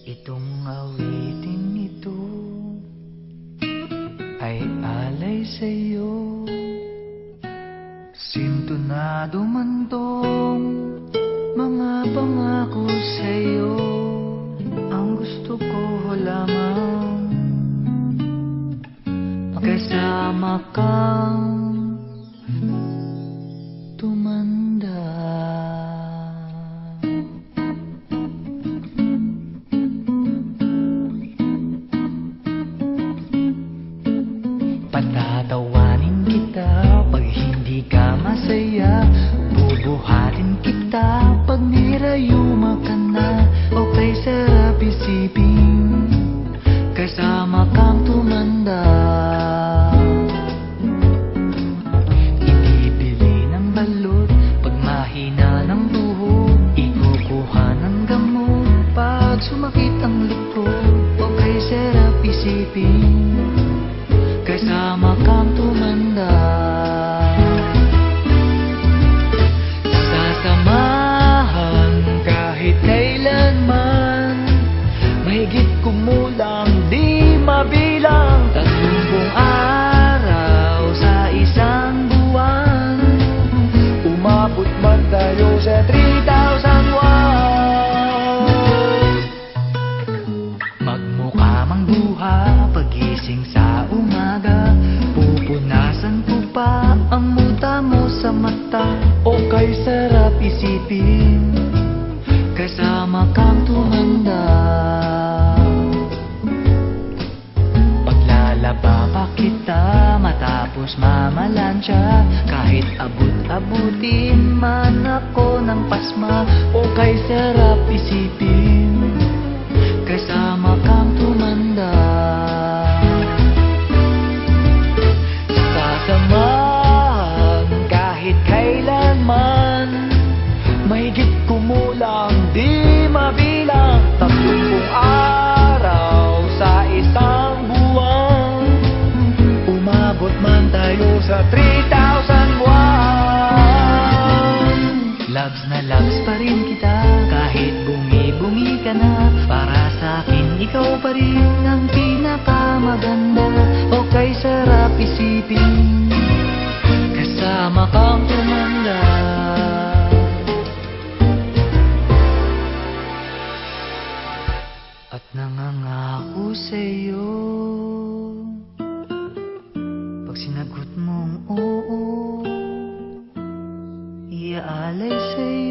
Itong awiting ito ay alay sa'yo. Sintonado man tong mga pangako sa'yo. Ang gusto ko lamang magkasama kang tumanda. Patatawanin kita pag hindi ka masaya. Bubuhatin kita pag nirayuma ka na. Okay, sarap isipin kasama kang tumanda. Ibibili ng balot pag mahina ng tuhod. Ikukuha ng gamot pag sumakit ang likod. Okay, sarap isipin kasama kang tumanda. Sasamahan kahit kailanman, mahigit kumulang di mabilang. 30 araw sa isang buwan, umabot man tayo sa 3,000 magmukha mang duha pagising sa umaga. Pupunasan ko pa ang muta mo sa mata. Okay, sarap isipin kasama kang tumanda. Paglalaba pa kita matapos mamalansya. Kahit abut-abutin man ako ng pasma. Okay, sarap isipin kasama kang tumanda. Sasamahan kahit kailanman, mahigit kumulang di mabilang. 30 araw sa isang buwan, umabot man tayo sa 3,000 buwan. Loves na loves pa rin kita kahit bungi-bungi ka na. Para sa'kin ikaw pa rin ang pinakamaganda. Okay, sarap isipin kasama kang tumanda. At nangangako sa'yo pag sinagot mong oo, iaalay sa'yo